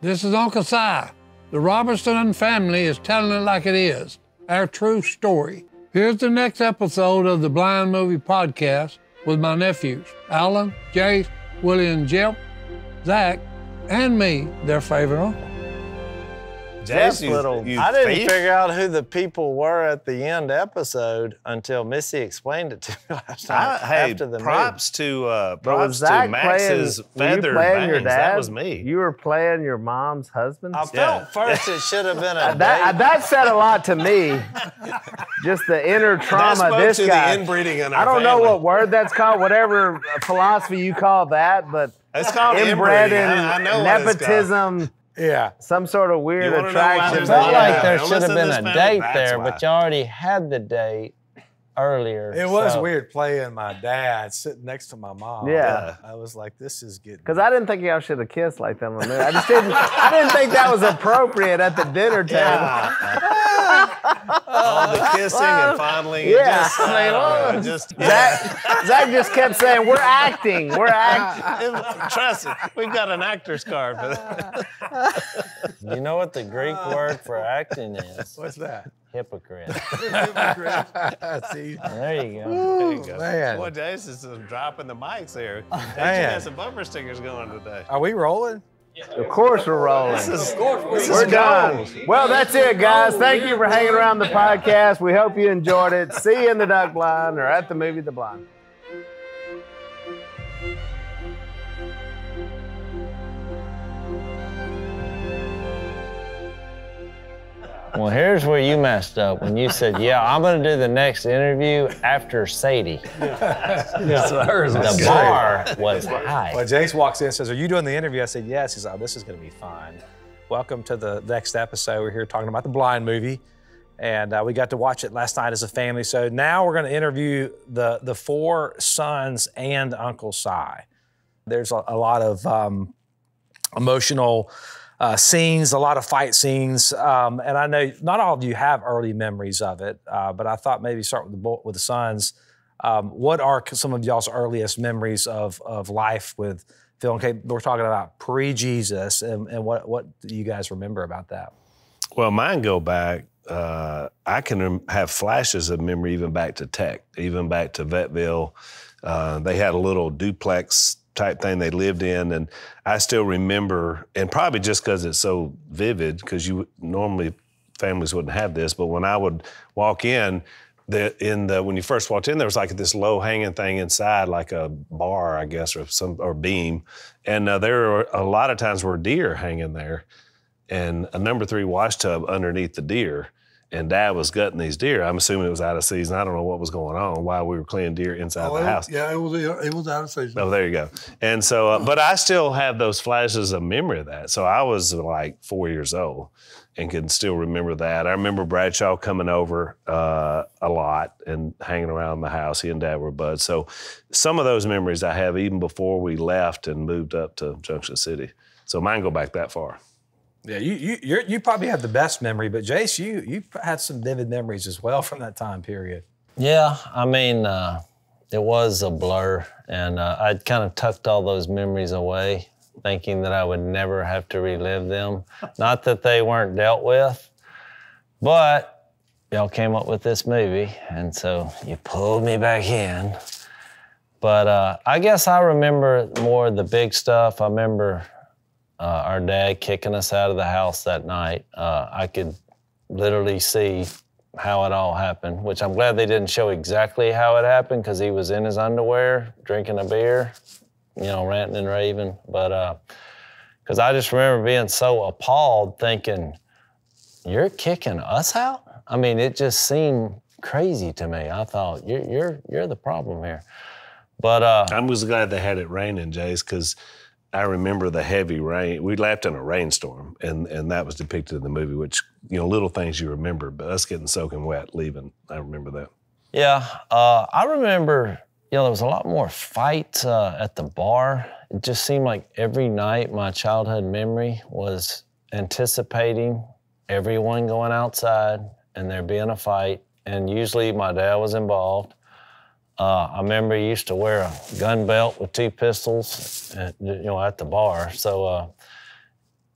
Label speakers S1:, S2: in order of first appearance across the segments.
S1: This is Uncle Si. The Robertson family is telling it like it is, our true story. Here's the next episode of the Blind Movie Podcast with my nephews, Alan, Jase, Willie, and Jeff, Zach, and me, their favorite uncle.
S2: Jeff's little. I didn't figure out who the people were at the end episode until Missy explained it to me last night. After the
S3: props to Max's feathered bangs. That was me.
S4: You were playing your mom's husband?
S2: I felt first it should have been a
S4: that said a lot to me. Just the inner trauma. This guy.
S3: The inbreeding in our
S4: I don't know
S3: family.
S4: what word that's called, whatever philosophy you call that, but
S3: it's called
S4: inbred
S3: inbreeding.
S4: in
S3: I know
S4: nepotism.
S2: Yeah.
S4: Some sort of weird attraction.
S5: It felt like there should have been a date there, but you already had the date earlier.
S2: It was weird playing my dad sitting next to my mom.
S4: Yeah.
S2: I was like, this is getting...
S4: Because I didn't think y'all should have kissed like that on the movie. I didn't think that was appropriate at the dinner table.
S3: All the kissing and fondling.
S4: Yeah. Zach just kept saying, we're acting. We're acting.
S3: Trust me, we've got an actor's card for that.
S5: You know what the Greek word for acting is?
S2: What's that?
S5: Hypocrite.
S2: See?
S5: There you go.
S3: There you go.
S2: Man.
S3: Boy, Jase is dropping the mics here. Jase has some bumper stickers going today.
S2: Are we rolling?
S4: Of course we're rolling. We're done. Well, that's it, guys. Thank you for hanging around the podcast. We hope you enjoyed it. See you in the Duck Blind or at the movie The Blind.
S5: Well, here's where you messed up when you said, yeah, I'm going to do the next interview after Sadie. The bar was high.
S2: Well, Jase walks in and says, are you doing the interview? I said, yes. He says, oh, this is going to be fun. Welcome to the next episode. We're here talking about the Blind movie. And we got to watch it last night as a family. So now we're going to interview the four sons and Uncle Si. There's a lot of emotional scenes, a lot of fight scenes, and I know not all of you have early memories of it, but I thought maybe start with the sons. What are some of y'all's earliest memories of life with Phil? Okay, we're talking about pre-Jesus, and what do you guys remember about that?
S3: Well, mine go back. I can have flashes of memory even back to Tech, even back to Vettville. They had a little duplex type thing they lived in, and I still remember, and probably just because it's so vivid, because you normally families wouldn't have this, but when I would walk in, when you first walked in, there was like this low hanging thing inside, like a bar, I guess, or beam, and there were a lot of times were deer hanging there, and a number 3 wash tub underneath the deer. And Dad was gutting these deer. I'm assuming it was out of season. I don't know what was going on while we were cleaning deer inside the house.
S1: Yeah, it was out of season.
S3: Oh, there you go. And so, but I still have those flashes of memory of that. So I was like 4 years old and can still remember that. I remember Bradshaw coming over a lot and hanging around the house. He and Dad were buds. So some of those memories I have even before we left and moved up to Junction City. So mine go back that far.
S2: Yeah, you probably have the best memory, but Jase, you had some vivid memories as well from that time period.
S5: Yeah, I mean, it was a blur, and I'd kind of tucked all those memories away, thinking that I would never have to relive them. Not that they weren't dealt with, but y'all came up with this movie, and so you pulled me back in. But I guess I remember more of the big stuff. I remember our dad kicking us out of the house that night. I could literally see how it all happened, which I'm glad they didn't show exactly how it happened, because he was in his underwear drinking a beer, you know, ranting and raving. But because I just remember being so appalled, thinking, you're kicking us out? I mean, it just seemed crazy to me. I thought, you're the problem here. But
S3: I was glad they had it raining, Jase, because I remember the heavy rain. We left in a rainstorm, and that was depicted in the movie, which, you know, little things you remember, but us getting soaking wet leaving, I remember that.
S5: Yeah, I remember, you know, there was a lot more fights at the bar. It just seemed like every night my childhood memory was anticipating everyone going outside and there being a fight, and usually my dad was involved. I remember he used to wear a gun belt with 2 pistols, you know, at the bar. So,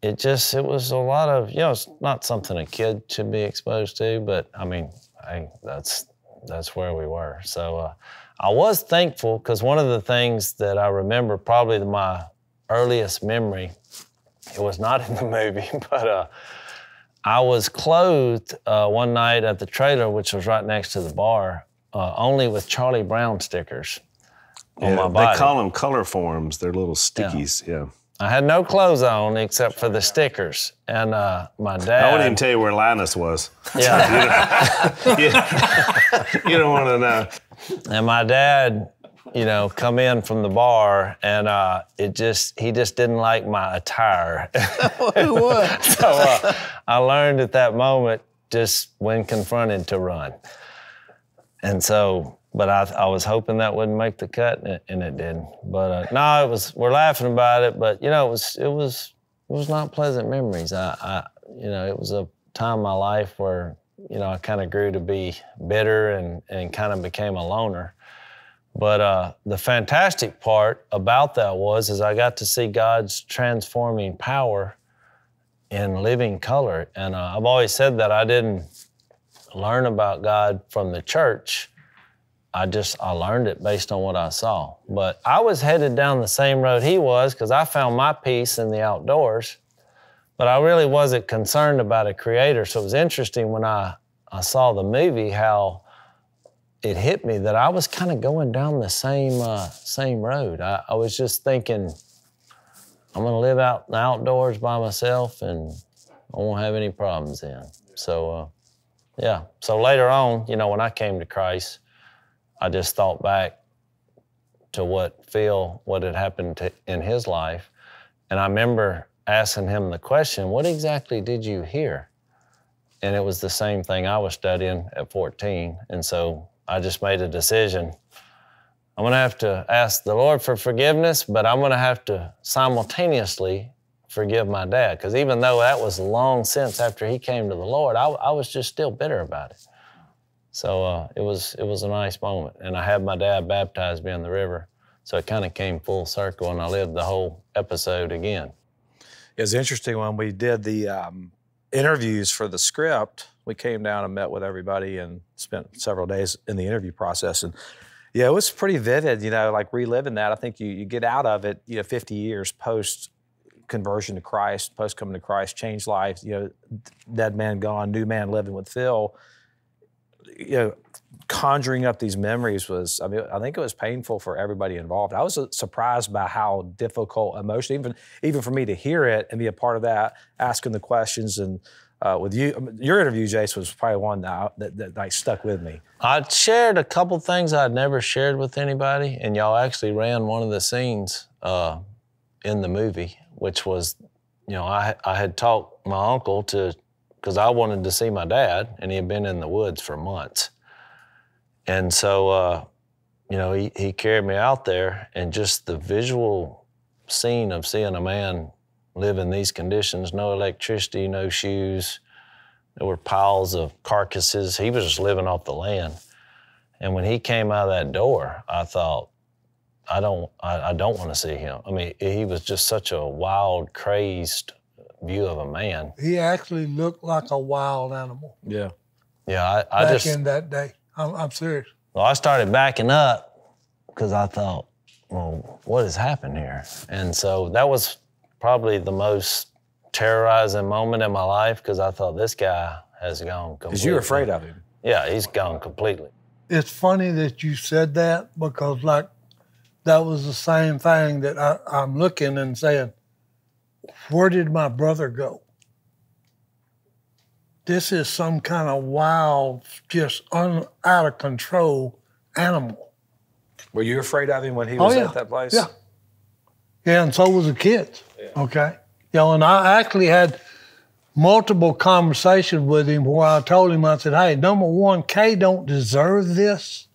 S5: it was a lot of, it's not something a kid should be exposed to, but I mean, that's where we were. So I was thankful, because one of the things that I remember, probably my earliest memory, it was not in the movie, but I was clothed one night at the trailer, which was right next to the bar, only with Charlie Brown stickers on my body.
S3: They call them color forms. They're little stickies, yeah.
S5: I had no clothes on except for the stickers. And my dad...
S3: I wouldn't even tell you where Linus was.
S5: Yeah.
S3: You don't want to know.
S5: And my dad, come in from the bar, and he just didn't like my attire.
S1: Who would?
S5: So I learned at that moment, just when confronted, to run. And so... But I was hoping that wouldn't make the cut, and it didn't. But no, we're laughing about it, but it was not pleasant memories. It was a time in my life where I kind of grew to be bitter and kind of became a loner. But the fantastic part about that is I got to see God's transforming power in living color. And I've always said that I didn't learn about God from the church. I learned it based on what I saw. But I was headed down the same road he was, because I found my peace in the outdoors. But I really wasn't concerned about a creator. So it was interesting when I saw the movie, how it hit me that I was kind of going down the same road. I was just thinking, I'm going to live out in the outdoors by myself, and I won't have any problems then. So, yeah. So later on, when I came to Christ, I just thought back to what had happened in his life. And I remember asking him the question, what exactly did you hear? And it was the same thing I was studying at 14. And so I just made a decision. I'm gonna have to ask the Lord for forgiveness, but I'm gonna have to simultaneously forgive my dad. Because even though that was long since after he came to the Lord, I was just still bitter about it. So it was a nice moment. And I had my dad baptize me in the river. So it kind of came full circle, and I lived the whole episode again.
S2: It was interesting when we did the interviews for the script. We came down and met with everybody and spent several days in the interview process. And yeah, it was pretty vivid, like reliving that. I think you get out of it, 50 years post conversion to Christ, post coming to Christ, changed lives, dead man gone, new man living with Phil. Conjuring up these memories I think it was painful for everybody involved. I was surprised by how difficult emotion, even for me to hear it and be a part of that, asking the questions. And with you, your interview, Jase, was probably one that stuck with me.
S5: I shared a couple things I'd never shared with anybody, and y'all actually ran one of the scenes in the movie, which was, I had talked my uncle because I wanted to see my dad, and he had been in the woods for months. And so, he carried me out there, and just the visual scene of seeing a man live in these conditions, no electricity, no shoes, there were piles of carcasses. He was just living off the land. And when he came out of that door, I thought, I don't want to see him. I mean, he was just such a wild, crazed view of a man.
S1: He actually looked like a wild animal.
S2: Yeah.
S5: Yeah,
S1: back in that day. I'm serious.
S5: Well, I started backing up because I thought, well, what has happened here? And so that was probably the most terrorizing moment in my life, because I thought, this guy has gone completely.
S2: Because you were afraid of him.
S5: Yeah, he's gone completely.
S1: It's funny that you said that, because that was the same thing that I'm looking and saying, where did my brother go? This is some kind of wild, just out of control animal.
S2: Were you afraid of him when he was at that place?
S1: Yeah. Yeah, and so was the kids, okay? And I actually had multiple conversations with him where I told him, I said, hey, number one, Kay don't deserve this.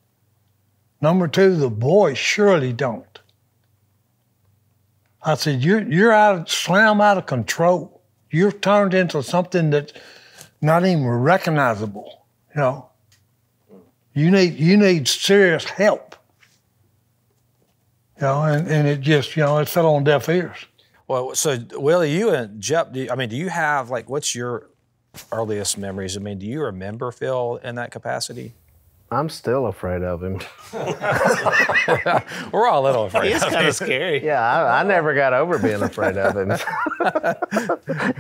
S1: Number two, the boys surely don't. I said, you're slam out of control. You're turned into something that's not even recognizable, You need serious help. And it just, it fell on deaf ears.
S2: Well, so Willie, you and Jeff, do you have, like, what's your earliest memories? I mean, do you remember Phil in that capacity?
S4: I'm still afraid of him.
S2: We're all a little afraid.
S5: He's kind of scary.
S4: Yeah, I never got over being afraid of him.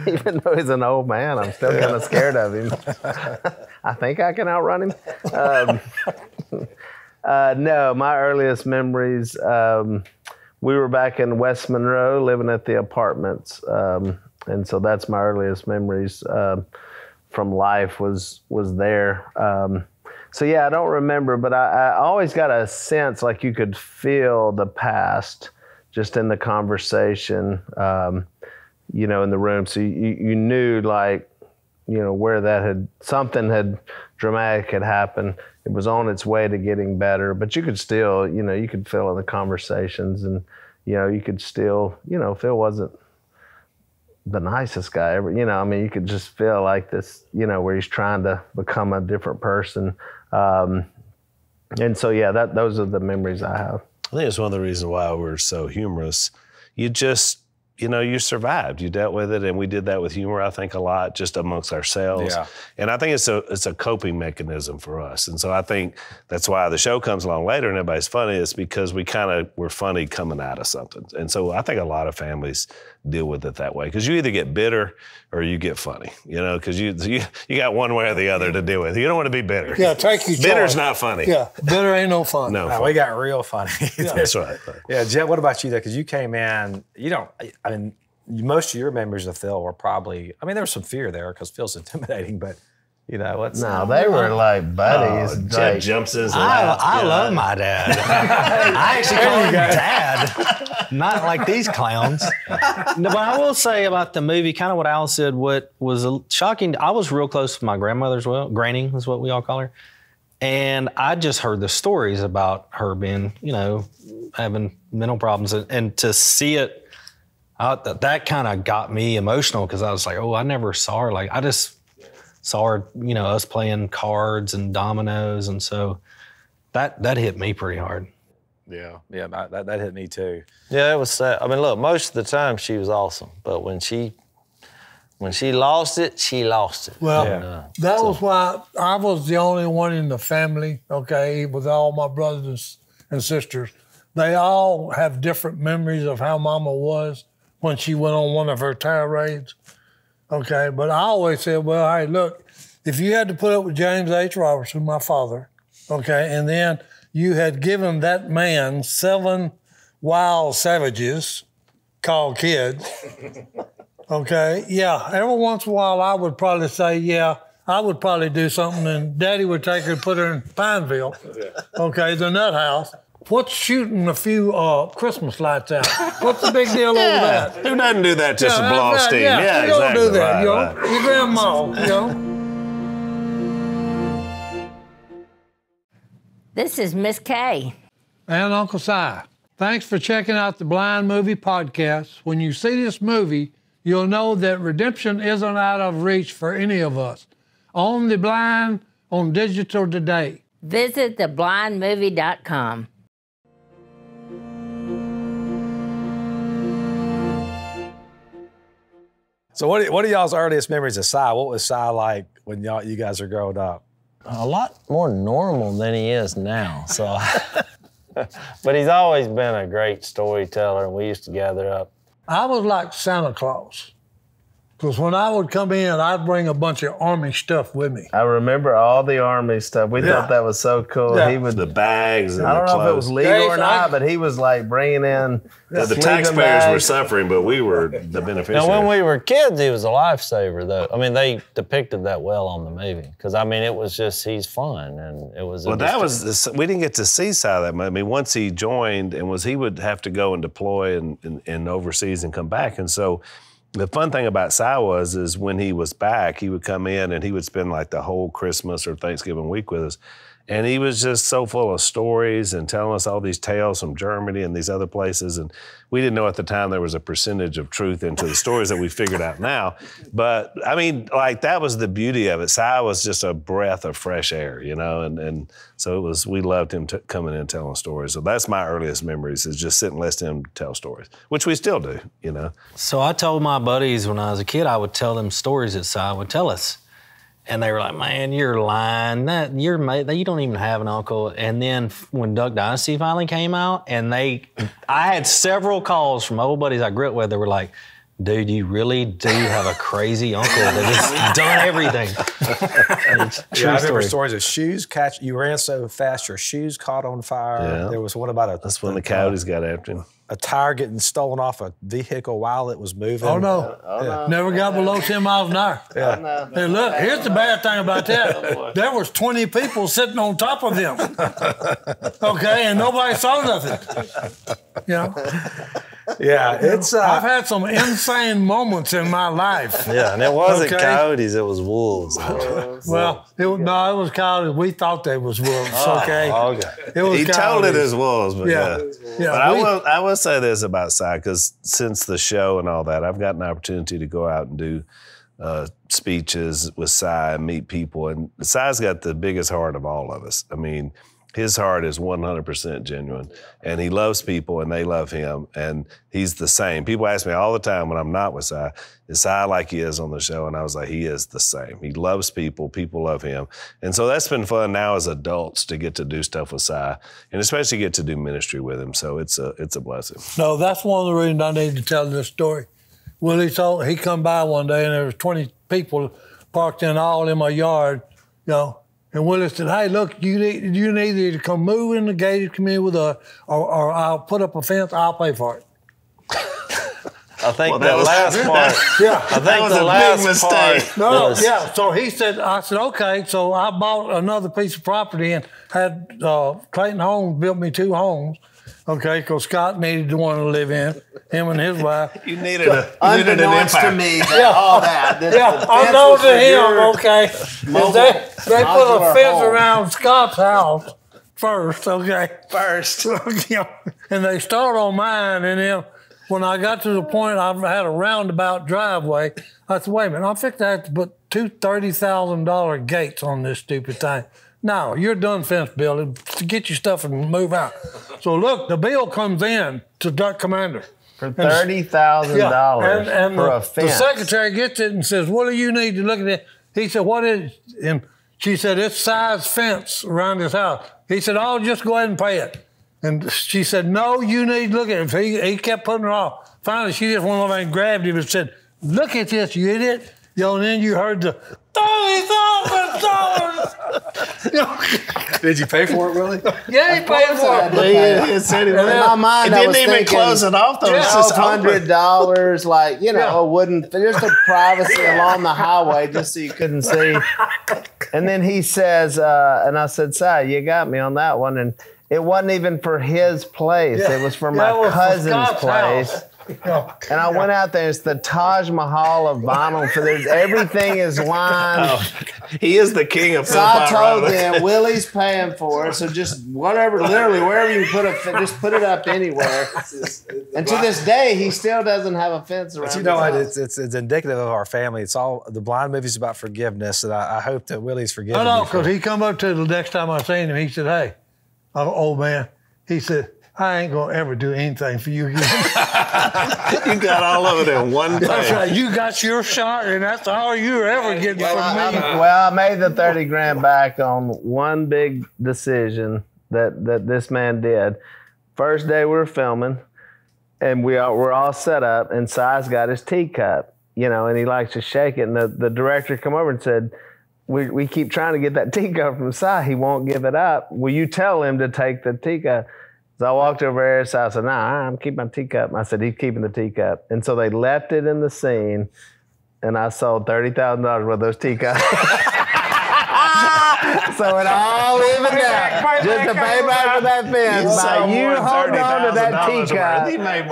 S4: Even though he's an old man, I'm still kind of scared of him. I think I can outrun him. No, my earliest memories, we were back in West Monroe living at the apartments. And so that's my earliest memories from life was there. So yeah, I don't remember, but I always got a sense like you could feel the past just in the conversation, in the room. So you knew, like, where something dramatic had happened. It was on its way to getting better, but you could still, you could feel in the conversations, and, you could still, Phil wasn't the nicest guy ever, you could just feel like this, where he's trying to become a different person. And so, yeah, those are the memories I have.
S3: I think it's one of the reasons why we're so humorous. You just, you survived. You dealt with it, and we did that with humor, I think, a lot, just amongst ourselves. Yeah. And I think it's a coping mechanism for us. And so I think that's why the show comes along later and everybody's funny. It's because we're funny coming out of something. And so I think a lot of families deal with it that way, because you either get bitter or you get funny, because you got one way or the other to deal with. You don't want to be bitter.
S1: Yeah, take you.
S3: Bitter's not funny.
S1: Yeah, bitter ain't no fun.
S3: No,
S2: we got real funny.
S1: Yeah.
S3: That's right.
S2: Yeah, Jet, what about you, though? Because you came in, most of your memories of Phil were probably, there was some fear there because Phil's intimidating, but, what's...
S4: No, they were like buddies.
S3: Jet jumps in his lap.
S6: I love my dad. I actually call him Dad, not like these clowns. No, but I will say about the movie, kind of what Al said, what was shocking, I was real close to my grandmother as well. Granny is what we all call her. And I just heard the stories about her being, having mental problems. And to see it, that kind of got me emotional, because I was like, I never saw her. Like, I just saw her, us playing cards and dominoes. And so that hit me pretty hard.
S2: Yeah, that hit me too.
S5: Yeah, it was sad. Look, most of the time she was awesome, but when she lost it, she lost it.
S1: Well, that was why I was the only one in the family, with all my brothers and sisters. They all have different memories of how Mama was when she went on one of her tirades. But I always said, well, hey, look, if you had to put up with James H. Robertson, my father, and then you had given that man 7 wild savages called kids, every once in a while I would probably say, I would probably do something, and Daddy would take her and put her in Pineville, the nut house. What's shooting a few Christmas lights out? What's the big deal over that?
S3: Who doesn't do that just to blow off steam?
S1: Yeah, you
S3: exactly.
S1: Don't do that,
S3: Right.
S1: Your grandma,
S7: This is Miss Kay.
S1: And Uncle Si. Thanks for checking out the Blind Movie Podcast. When you see this movie, you'll know that redemption isn't out of reach for any of us. Own the blind on digital today.
S7: Visit theblindmovie.com.
S2: So what are y'all's earliest memories of Si? What was Si like when you guys are growing up?
S5: A lot more normal than he is now. So, but he's always been a great storyteller, and we used to gather up.
S1: I was like Santa Claus. Because when I would come in, I'd bring a bunch of Army stuff with me.
S4: I remember all the Army stuff. We thought that was so cool.
S1: Yeah.
S4: He would,
S3: The bags and
S4: I don't
S3: the
S4: know if it was legal
S1: Jase,
S4: or not, but he was like bringing in
S3: The
S4: sleeping
S3: taxpayers were
S4: bags.
S3: suffering, but we were the beneficiaries.
S5: Now, when we were kids, he was a lifesaver, though. They depicted that well on the movie. Because, it was just, he's fun, and it was...
S3: we didn't get to see Si that much. Once he joined, he would have to go and deploy and overseas and come back. And so the fun thing about Si is when he was back, he would come in and he would spend like the whole Christmas or Thanksgiving week with us. And he was just so full of stories and telling us all these tales from Germany and these other places. And we didn't know at the time there was a percentage of truth into the stories that we figured out now. But I mean, like, that was the beauty of it. Si was just a breath of fresh air, you know, and so we loved him coming in and telling stories. So that's my earliest memories, is just sitting and listening to him tell stories, which we still do, you know.
S6: So I told my buddies when I was a kid, I would tell them stories that Si would tell us. And they were like, man, you're lying. You don't even have an uncle. And then when Duck Dynasty finally came out, and I had several calls from old buddies I grew up with that were like, dude, you really do have a crazy uncle that has done everything.
S2: I remember stories of shoes you ran so fast, your shoes caught on fire.
S3: Yeah.
S2: There was one about
S3: that's when the coyotes got after him.
S2: A tire getting stolen off a vehicle while it was moving.
S1: Oh, no. Never got below 10 miles an hour.
S2: Yeah.
S1: Hey, look, here's the bad thing about that. There was 20 people sitting on top of them. Okay, and nobody saw nothing. You know?
S2: Yeah, it's.
S1: I've had some insane moments in my life.
S5: Yeah, and it wasn't coyotes; it was wolves.
S1: Well, it was coyotes. We thought they was wolves. Okay. It was
S3: He
S1: coyotes.
S3: told it as wolves, but
S1: Yeah.
S3: But I will say this about Si, because since the show and all that, I've gotten an opportunity to go out and do speeches with Si and meet people. And Si's got the biggest heart of all of us. I mean, his heart is 100% genuine, and he loves people, and they love him, and he's the same. People ask me all the time when I'm not with Si, is Si like he is on the show? And I was like, he is the same. He loves people. People love him. And so that's been fun now as adults to get to do stuff with Si, and especially get to do ministry with him. So it's a blessing.
S1: No, that's one of the reasons I need to tell this story. Willie he come by one day, and there was 20 people parked all in my yard, you know. And Willie said, hey, look, you need to come move in the gated community with us, or I'll put up a fence, I'll pay for it.
S5: I think the last part.
S1: Yeah.
S5: I think the last part.
S1: No, yeah. So I said, okay. So I bought another piece of property and had Clayton Holmes built me 2 homes. Okay, because Scott needed the one to live in, him and his wife.
S3: You needed an
S4: Unbeknownst to
S3: empire.
S4: me, all that.
S1: Unknown to him, okay. They put a fence around Scott's house first, okay? And they start on mine, and then when I got to the point I had a roundabout driveway, I said, wait a minute, I'm fixing to have to put 2 $30,000 gates on this stupid thing. No, you're done fence building. Get your stuff and move out. So look, the bill comes in to Duck Commander.
S4: For $30,000 for a fence.
S1: The secretary gets it and says, what do you need to look at it? He said, what is it? And she said, it's size fence around his house. He said, oh, just go ahead and pay it. And she said, no, you need to look at it. He kept putting her off. Finally, she just went over and grabbed him and said, look at this, you idiot. And then you heard the $30,000.
S2: Did you pay for it, Willie?
S1: Yeah, he paid for it.
S4: In my mind, I was thinking,
S3: close it off, though. It's just
S4: $100, like, a wooden, just a privacy along the highway, just so you couldn't see. And then he says, and I said, Si, you got me on that one. And it wasn't even for his place. It was for my cousin's place.
S1: House.
S4: And I went out there. It's the Taj Mahal of vinyl. Everything is lined.
S3: He is the king of
S4: So I told them, Willie's paying for it. So just whatever, literally wherever you put just put it up anywhere. And to this day, he still doesn't have a fence around.
S2: But it's indicative of our family. It's all the blind movie's about forgiveness, and I hope that Willie's forgiven.
S1: I know, because he come up to the next time I seen him. He said, "Hey, old man," he said, I ain't gonna ever do anything for you again.
S3: You got all of it in one thing.
S1: That's right. You got your shot, and that's all you're ever getting from me.
S4: Well, I made the 30 grand back on one big decision that this man did. First day we were filming, and we're all set up, and Si's got his teacup, and he likes to shake it. And the director come over and said, we keep trying to get that teacup from Si. He won't give it up. Will you tell him to take the teacup? So I walked over there, so I said, nah, I'm keeping my teacup. I said, he's keeping the teacup. And so they left it in the scene, and I sold $30,000 worth of those teacups. So it all evened out. Just to pay back for that fence. By you holding on to that teacup.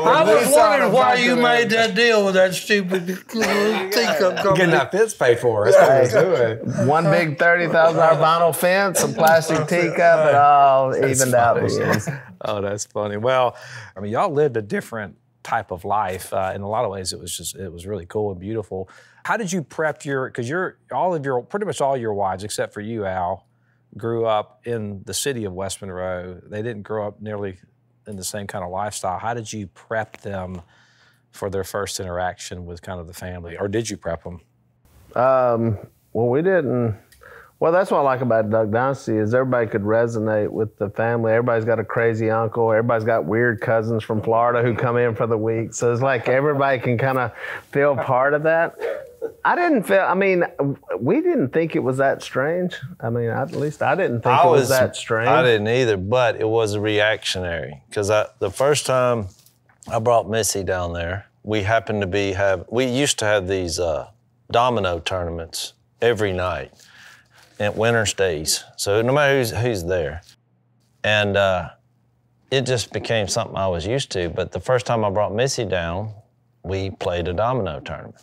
S1: I was wondering why you made that deal with that stupid teacup company.
S2: Getting that fence paid for. That's what we're doing.
S4: One big $30,000 vinyl fence, a plastic teacup, it all evened out.
S2: Oh, that's funny. Well, I mean, y'all lived a different type of life. In a lot of ways, it was really cool and beautiful. How did you prep because pretty much all your wives, except for you, Al, grew up in the city of West Monroe. They didn't grow up nearly in the same kind of lifestyle. How did you prep them for their first interaction with kind of the family, or did you prep them?
S4: Well, we didn't. Well, that's what I like about Duck Dynasty is everybody could resonate with the family. Everybody's got a crazy uncle. Everybody's got weird cousins from Florida who come in for the week. So it's like everybody can kind of feel part of that. We didn't think it was that strange. I mean, at least I didn't think it was that strange.
S5: I didn't either, but it was reactionary. Because the first time I brought Missy down there, we happened to we used to have these domino tournaments every night at winter stays. So no matter who's there. And it just became something I was used to. But the first time I brought Missy down, we played a domino tournament.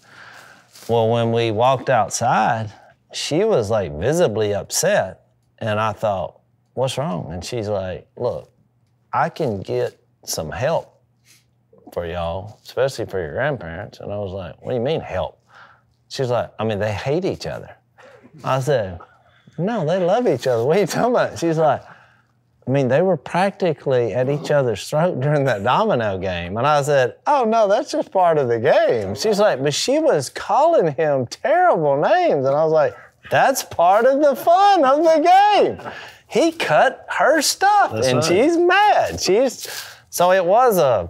S5: Well, when we walked outside, she was like visibly upset. And I thought, what's wrong? And she's like, look, I can get some help for y'all, especially for your grandparents. And I was like, what do you mean help? She's like, I mean, they hate each other. I said, no, they love each other. What are you talking about? She's like, I mean, they were practically at each other's throat during that domino game. And I said, oh, no, that's just part of the game. She's like, but she was calling him terrible names. And I was like, that's part of the fun of the game. He cut her stuff, she's mad. So it was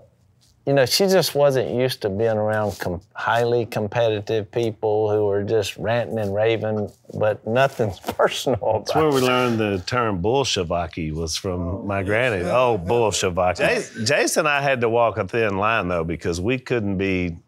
S5: she just wasn't used to being around highly competitive people who were just ranting and raving, but nothing's personal.
S3: That's where we learned the term bullshavaki was from my granny. Oh, bullshavaki. Jase and I had to walk a thin line, though, because we couldn't be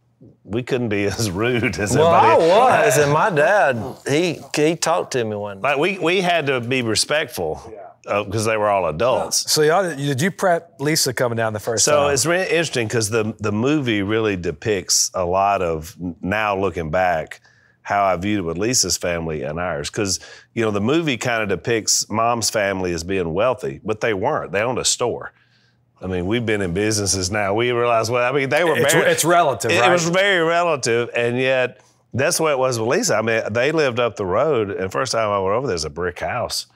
S3: as rude as everybody.
S5: Well, I was, and my dad, he talked to me one day.
S3: Like we had to be respectful. Because they were all adults.
S2: So did you prep Lisa coming down the first time?
S3: So it's really interesting because the movie really depicts a lot of, now looking back, how I viewed it with Lisa's family and ours. Because, the movie kind of depicts Mom's family as being wealthy, but they weren't. They owned a store. I mean, we've been in businesses now. We realize, they were
S2: it's relative, right?
S3: It was very relative, and yet that's the way it was with Lisa. I mean, they lived up the road, and first time I went over, there's a brick house.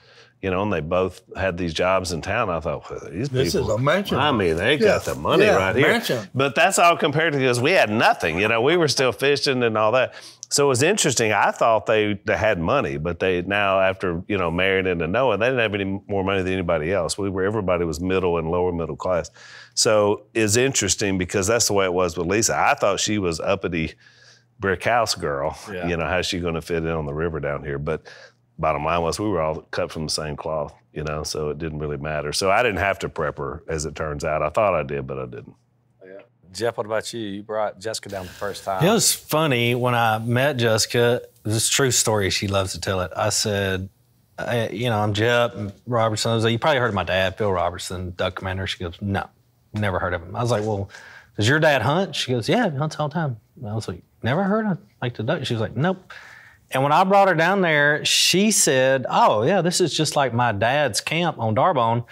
S3: And they both had these jobs in town. I thought, well, these people.
S1: This is a mansion.
S3: I mean, they got the money right here.
S1: Mansion.
S3: But that's all compared to because we had nothing. We were still fishing and all that. So it was interesting. I thought they had money, but they now, after marrying into Noah, they didn't have any more money than anybody else. Everybody was middle and lower middle class. So it's interesting because that's the way it was with Lisa. I thought she was uppity brick house girl. Yeah. How's she going to fit in on the river down here? But bottom line was we were all cut from the same cloth, so it didn't really matter. So I didn't have to prep her, as it turns out. I thought I did, but I didn't.
S2: Yeah. Jeff, what about you? You brought Jessica down the first time.
S6: It was funny when I met Jessica. This true story. She loves to tell it. I said, I'm Jeff Robertson. I was like, you probably heard of my dad, Phil Robertson, duck commander. She goes, no, never heard of him. I was like, well, does your dad hunt? She goes, yeah, he hunts all the time. I was like, never heard of the duck? She was like, nope. And when I brought her down there, she said, oh, yeah, this is just like my dad's camp on Darbone.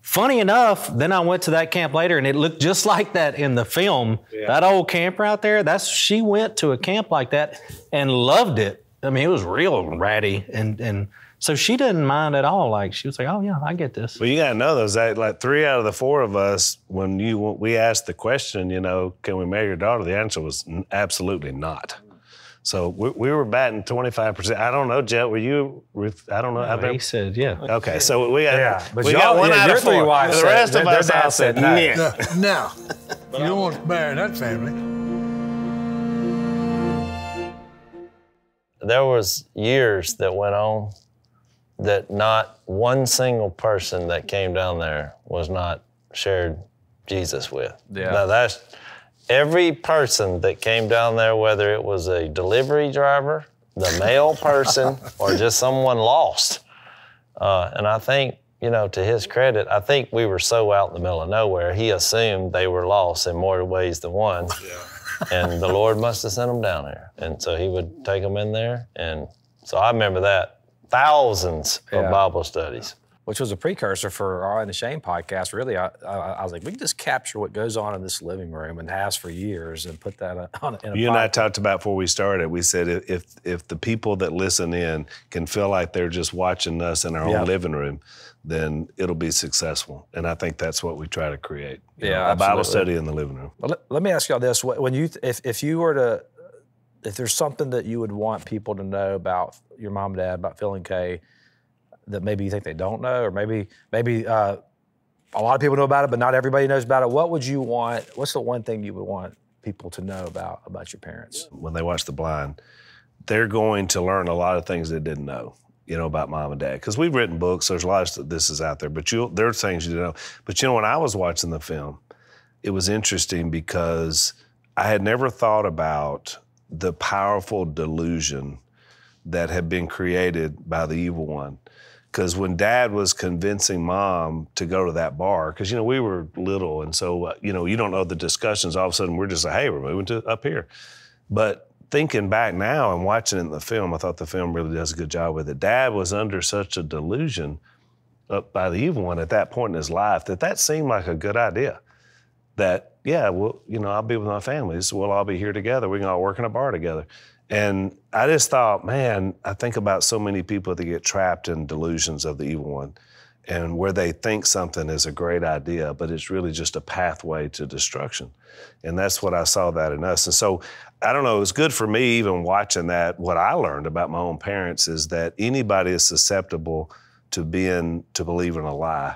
S6: Funny enough, then I went to that camp later, and it looked just like that in the film. Yeah. That old camper out there, she went to a camp like that and loved it. I mean, it was real ratty. And so she didn't mind at all. Like, she was like, oh, yeah, I get this.
S3: Well, you got to know, like 3 out of the 4 of us, when we asked the question, can we marry your daughter? The answer was absolutely not. So we were batting 25%. I don't know, Jet, were you? I don't know.
S6: No, he said, yeah.
S3: Okay, so we got,
S2: but
S3: we got one out of 4.
S2: The
S3: rest of us all said,
S2: no.
S1: No, you don't want to marry that family.
S5: There was years that went on that not one single person that came down there was not shared Jesus with. Yeah. Now every person that came down there, whether it was a delivery driver, the mail person, or just someone lost, And I think, to his credit, I think we were so out in the middle of nowhere, he assumed they were lost in more ways than one. Yeah. And the Lord must have sent them down there. And so he would take them in there. And so I remember that. Thousands of Bible studies.
S2: Which was a precursor for our In the Shame podcast. Really, I was like, we can just capture what goes on in this living room and has for years and put that on in a
S3: You and I talked about before we started, we said if the people that listen in can feel like they're just watching us in our own living room, then it'll be successful. And I think that's what we try to create. A Bible study in the living room.
S2: Well, let me ask y'all this. When if there's something that you would want people to know about your mom and dad, about Phil and Kay, that maybe you think they don't know, or maybe a lot of people know about it, but not everybody knows about it. What would you want? What's the one thing you would want people to know about your parents?
S3: When they watch The Blind, they're going to learn a lot of things they didn't know, about mom and dad. Because we've written books, there's a lot of this is out there, but there are things you didn't know. But when I was watching the film, it was interesting because I had never thought about the powerful delusion that had been created by the evil one. Because when Dad was convincing Mom to go to that bar, because, we were little, and so, you don't know the discussions. All of a sudden, we're just like, hey, we're moving to up here. But thinking back now and watching it in the film, I thought the film really does a good job with it. Dad was under such a delusion up by the evil one at that point in his life that seemed like a good idea. That, well, I'll be with my family. So we'll all be here together. We can all work in a bar together. And I just thought, man, I think about so many people that get trapped in delusions of the evil one and where they think something is a great idea, but it's really just a pathway to destruction. And that's what I saw that in us. And so, I don't know, it was good for me even watching that. What I learned about my own parents is that anybody is susceptible to believe in a lie,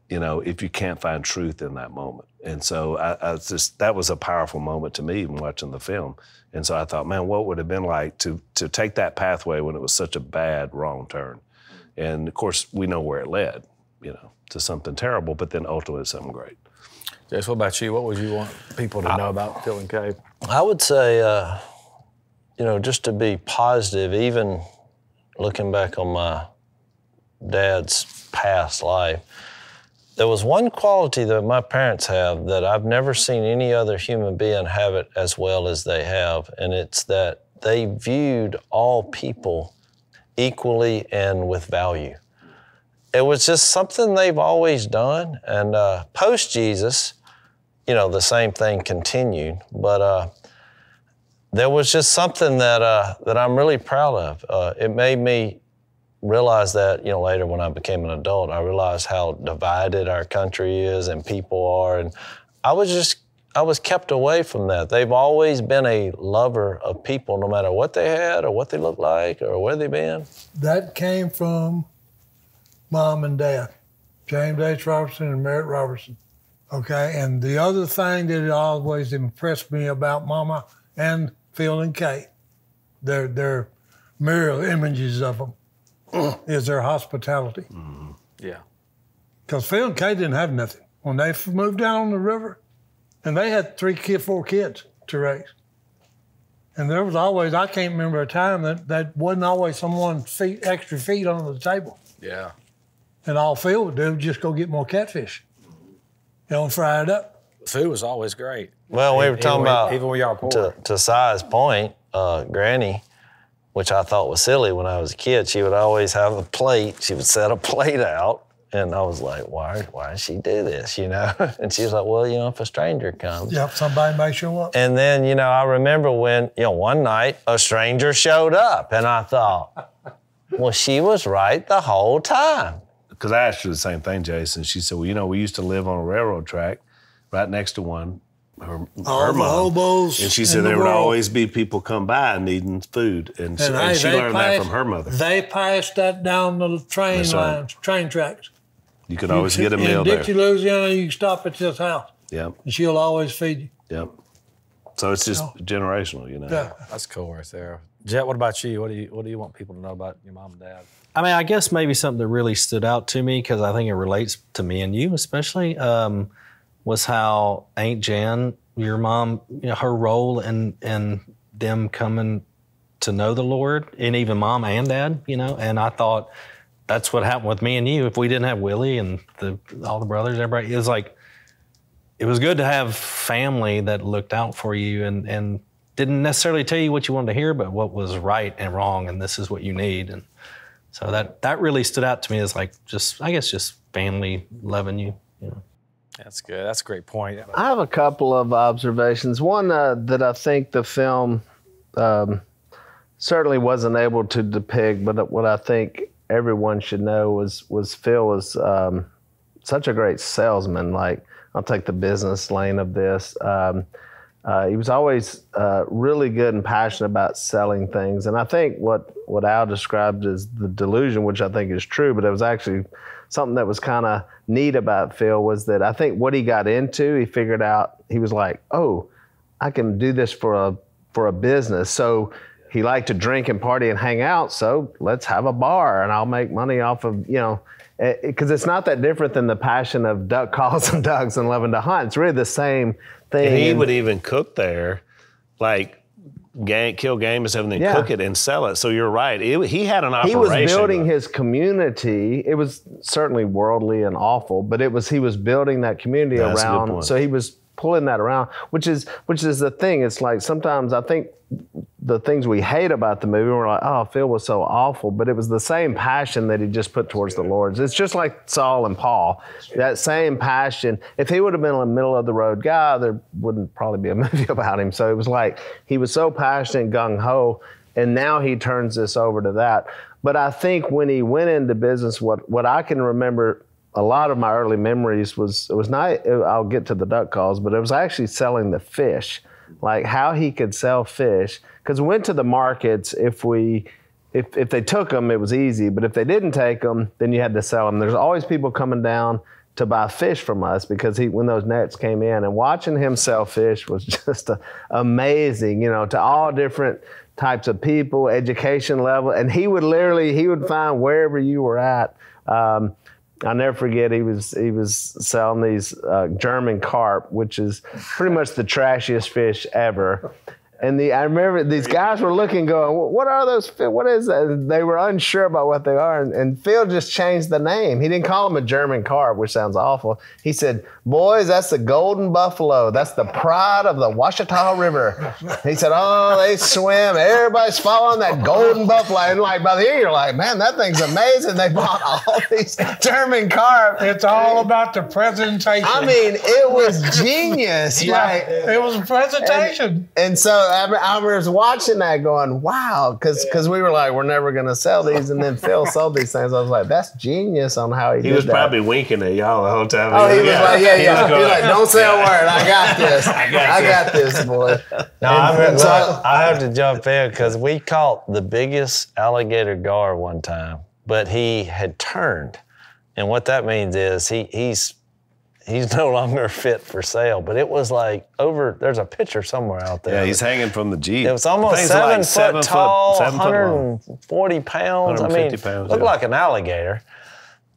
S3: if you can't find truth in that moment. And so that was a powerful moment to me even watching the film. And so I thought, man, what would it have been like to take that pathway when it was such a bad, wrong turn? And of course, we know where it led, to something terrible, but then ultimately something great.
S2: Jase, what about you? What would you want people to know about Phil and Kay?
S5: I would say, just to be positive, even looking back on my dad's past life, there was one quality that my parents have that I've never seen any other human being have it as well as they have, and it's that they viewed all people equally and with value. It was just something they've always done, and post-Jesus, the same thing continued, but there was just something that I'm really proud of. It made me realize that, later when I became an adult, I realized how divided our country is and people are. And I was kept away from that. They've always been a lover of people, no matter what they had or what they looked like or where they've been.
S1: That came from Mom and Dad, James H. Robertson and Merritt Robertson. Okay, and the other thing that always impressed me about Mama and Phil and Kay, their mirror images of them, is their hospitality.
S2: Mm-hmm. Yeah.
S1: Because Phil and Kay didn't have nothing. When they moved down on the river, and they had 4 kids to raise. And there was always, I can't remember a time that wasn't always someone extra feet on the table.
S2: Yeah.
S1: And all Phil would do was just go get more catfish. And fry it up.
S2: The food was always great.
S5: Well, we were talking about,
S2: even when y'all poor.
S5: To Si's point, Granny, which I thought was silly when I was a kid, she would always have a plate. She would set a plate out, and I was like, why does she do this, And she was like, well, if a stranger comes.
S1: Yep, somebody may show up.
S5: And then, I remember when, one night a stranger showed up, and I thought, well, she was right the whole time.
S3: Because I asked her the same thing, Jason. She said, well, we used to live on a railroad track right next to one. Her mom.
S1: Hobos.
S3: And she said there would always be people come by needing food. And she learned that from her mother.
S1: They passed that down the train lines, train tracks.
S3: You could always get a meal there.
S1: In Dixie, Louisiana, you can stop at this house.
S3: Yep.
S1: And she'll always feed you.
S3: Yep. So it's just generational,
S1: Yeah.
S2: That's cool right there. Jet, what about you? What do you want people to know about your mom and dad?
S6: I mean, I guess maybe something that really stood out to me, because I think it relates to me and you especially, was how Aunt Jan, your mom, her role in them coming to know the Lord, and even Mom and Dad, and I thought that's what happened with me and you. If we didn't have Willie and all the brothers, everybody, it was like, it was good to have family that looked out for you and didn't necessarily tell you what you wanted to hear, but what was right and wrong, and this is what you need. And so that really stood out to me as like just family loving you.
S2: That's good. That's a great point.
S4: I have a couple of observations. One that I think the film certainly wasn't able to depict, but what I think everyone should know was Phil was such a great salesman. Like, I'll take the business lane of this. He was always really good and passionate about selling things. And I think what Al described as the delusion, which I think is true, but it was actually something that was kind of neat about Phil, was that I think what he got into, he figured out, he was like, oh, I can do this for a business. So he liked to drink and party and hang out, so let's have a bar and I'll make money off of, because it's not that different than the passion of duck calls and ducks and loving to hunt. It's really the same thing.
S3: And he would even cook there, like kill game and stuff, and then cook it and sell it. So you're right. He had an operation.
S4: He was building his community. It was certainly worldly and awful, but he was building that community around. So he was pulling that around, which is the thing. It's like sometimes I think the things we hate about the movie, we're like, oh, Phil was so awful, but it was the same passion that he just put towards the Lord. It's just like Saul and Paul, that same passion. If he would have been a middle of the road guy, there wouldn't probably be a movie about him. So it was like, he was so passionate, gung-ho, and now he turns this over to that. But I think when he went into business, what I can remember, a lot of my early memories was not, I'll get to the duck calls, but it was actually selling the fish. Like how he could sell fish, because we went to the markets. If they took them, it was easy. But if they didn't take them, then you had to sell them. There's always people coming down to buy fish from us because when those nets came in, and watching him sell fish was just amazing. To all different types of people, education level, and he would find wherever you were at. I'll never forget, he was selling these German carp, which is pretty much the trashiest fish ever. And I remember these guys were looking, going, what are those fish? What is that? And they were unsure about what they are. And Phil just changed the name. He didn't call them a German carp, which sounds awful. He said, boys, that's the golden buffalo. That's the pride of the Washita River. He said, oh, they swim. Everybody's following that golden buffalo. And like by the end, you're like, man, that thing's amazing. They bought all these German carp.
S1: It's all about the presentation.
S4: I mean, it was genius.
S1: It was a presentation.
S4: And so I was watching that going, wow, because we were like, we're never going to sell these. And then Phil sold these things. I was like, that's genius on how he did that.
S3: He was probably winking at y'all the whole time.
S4: Oh, he was like, yeah. He was like, don't say a word. I got this. I got this, boy.
S5: No, I have to jump in because we caught the biggest alligator gar one time, but he had turned. And what that means is he's no longer fit for sale, but it was like there's a picture somewhere out there.
S3: Yeah, he's hanging from the Jeep.
S5: It was almost 7 foot tall, 140 pounds.
S3: 150 pounds,
S5: looked like an alligator.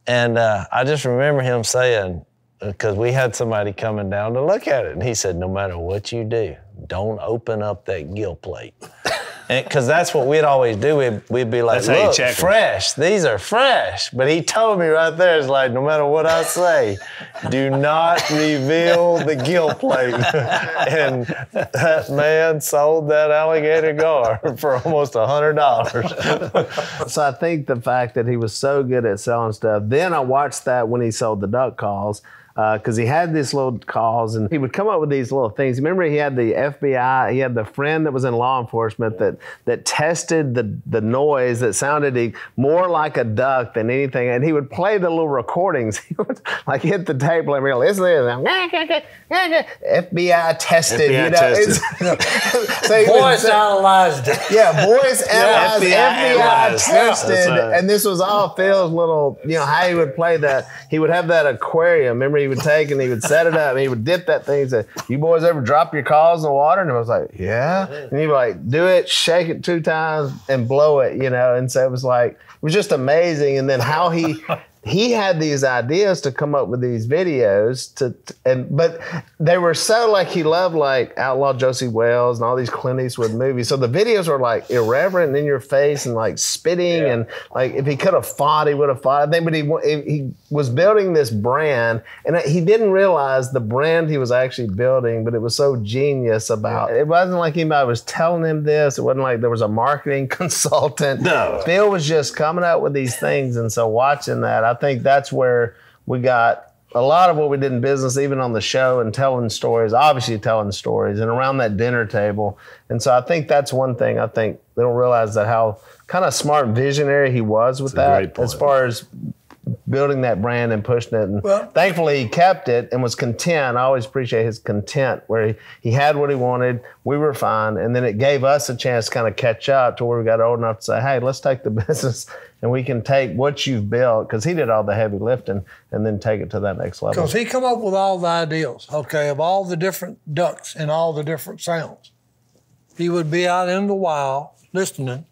S5: And I just remember him saying, because we had somebody coming down to look at it, and he said, no matter what you do, don't open up that gill plate. Because that's what we'd always do. We'd be like, look, fresh. These are fresh. But he told me right there, it's like, no matter what I say, do not reveal the gill plate. And that man sold that alligator gar for almost $100.
S4: So I think the fact that he was so good at selling stuff, then I watched that when he sold the duck calls. Because he had these little calls, and he would come up with these little things. Remember, he had the FBI, he had the friend that was in law enforcement that tested the noise that sounded more like a duck than anything, and he would play the little recordings. He would like hit the table and be like, listen to this. FBI tested.
S3: FBI tested.
S4: So
S1: voice analyzed it.
S4: Yeah, voice analyzed, FBI tested,
S3: right.
S4: And this was all Phil's little, how he would play that. He would have that aquarium. Remember, he would take and he would set it up and he would dip that thing and say, you boys ever drop your calls in the water? And I was like, yeah. And he'd be like, do it, shake it 2 times and blow it, And so it was just amazing. And then how he he had these ideas to come up with these videos but they were so like he loved like Outlaw Josie Wells and all these Clint Eastwood movies. So the videos were like irreverent and in your face and like spitting and like if he could have fought, he would have fought. I think, but he was building this brand and he didn't realize the brand he was actually building, but it was so genius about it. Wasn't like anybody was telling him this. It wasn't like there was a marketing consultant. No. Phil was just coming up with these things. And so watching that, I think that's where we got a lot of what we did in business, even on the show and telling stories, obviously telling stories and around that dinner table. And so I think that's one thing I think they don't realize that how kind of smart visionary he was with that as far as building that brand and pushing it. And thankfully he kept it and was content. I always appreciate his content where he had what he wanted. We were fine. And then it gave us a chance to kind of catch up to where we got old enough to say, hey, let's take the business and we can take what you've built, because he did all the heavy lifting, and then take it to that next level.
S1: Because he come up with all the ideas, okay, of all the different ducks and all the different sounds. He would be out in the wild listening,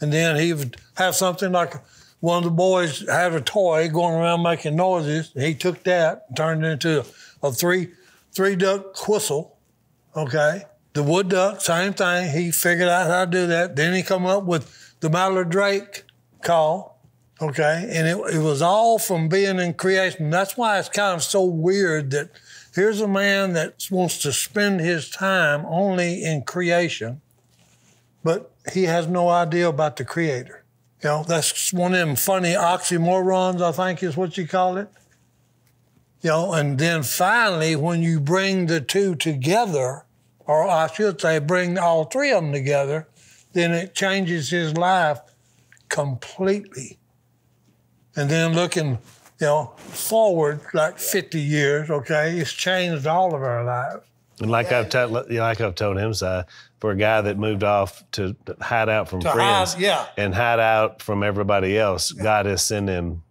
S1: and then he would have something like one of the boys had a toy going around making noises. He took that and turned it into a three duck whistle, okay? The wood duck, same thing. He figured out how to do that. Then he come up with the Mallard Drake call, okay? And it was all from being in creation. That's why it's kind of so weird that here's a man that wants to spend his time only in creation, but he has no idea about the creator. You know, that's one of them funny oxymorons, I think is what you call it. You know, and then finally, when you bring the two together, or I should say bring all three of them together, then it changes his life completely. And then looking, you know, forward like 50 years, okay, it's changed all of our lives.
S3: And like I've told him, for a guy that moved off to hide out from friends and hide out from everybody else, God is sending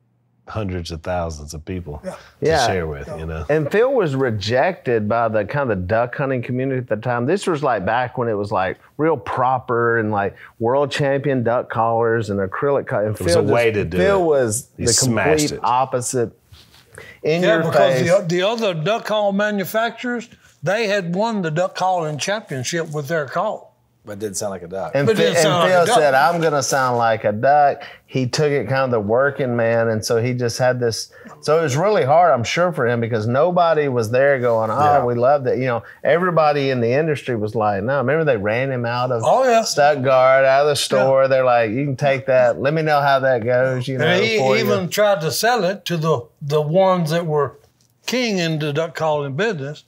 S3: hundreds of thousands of people to share with, you know.
S4: And Phil was rejected by the kind of the duck hunting community at the time. This was like back when it was like real proper and like world champion duck callers and acrylic. And
S3: it was a way to do it.
S4: Phil was the complete opposite.
S1: Because the other duck call manufacturers, they had won the duck calling championship with their call.
S2: But it didn't sound like a duck.
S4: And Phil said, I'm going to sound like a duck. He took it kind of the working man, and so he just had this. So it was really hard, I'm sure, for him, because nobody was there going, we loved it. You know, everybody in the industry was like, no. Remember they ran him out of Stuttgart, out of the store. Yeah. They're like, you can take that. Let me know how that goes. You know,
S1: and he even tried to sell it to the ones that were king in the duck calling business.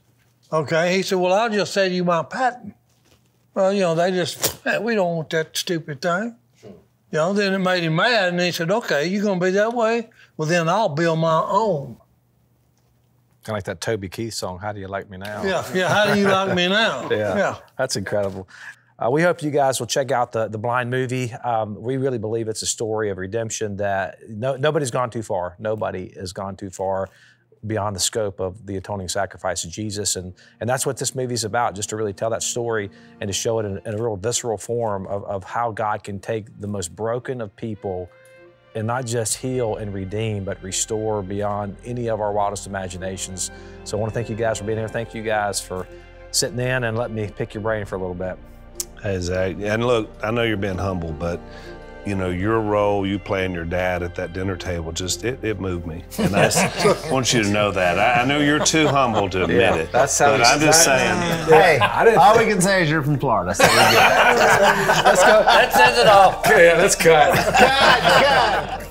S1: Okay, he said, well, I'll just sell you my patent. Well, you know, they just, we don't want that stupid thing. Sure. You know, then it made him mad, and he said, okay, you're going to be that way? Well, then I'll build my own.
S2: Kind of like that Toby Keith song, How Do You Like Me Now?
S1: Yeah, How Do You Like Me Now?
S2: Yeah, that's incredible. We hope you guys will check out the Blind movie. We really believe it's a story of redemption that nobody's gone too far. Nobody has gone too far beyond the scope of the atoning sacrifice of Jesus. And that's what this movie's about, just to really tell that story and to show it in a real visceral form of how God can take the most broken of people and not just heal and redeem, but restore beyond any of our wildest imaginations. So I want to thank you guys for being here. Thank you guys for sitting in and letting me pick your brain for a little bit.
S3: Hey, Zach, and look, I know you're being humble, but you know, your role, you playing your dad at that dinner table, it moved me. And I want you to know that. I know you're too humble to admit it.
S2: That's how
S3: I'm just saying.
S4: Hey, all we can say is you're from Florida. So
S2: let's go.
S7: That says it all.
S2: Okay, let's cut.
S4: Cut.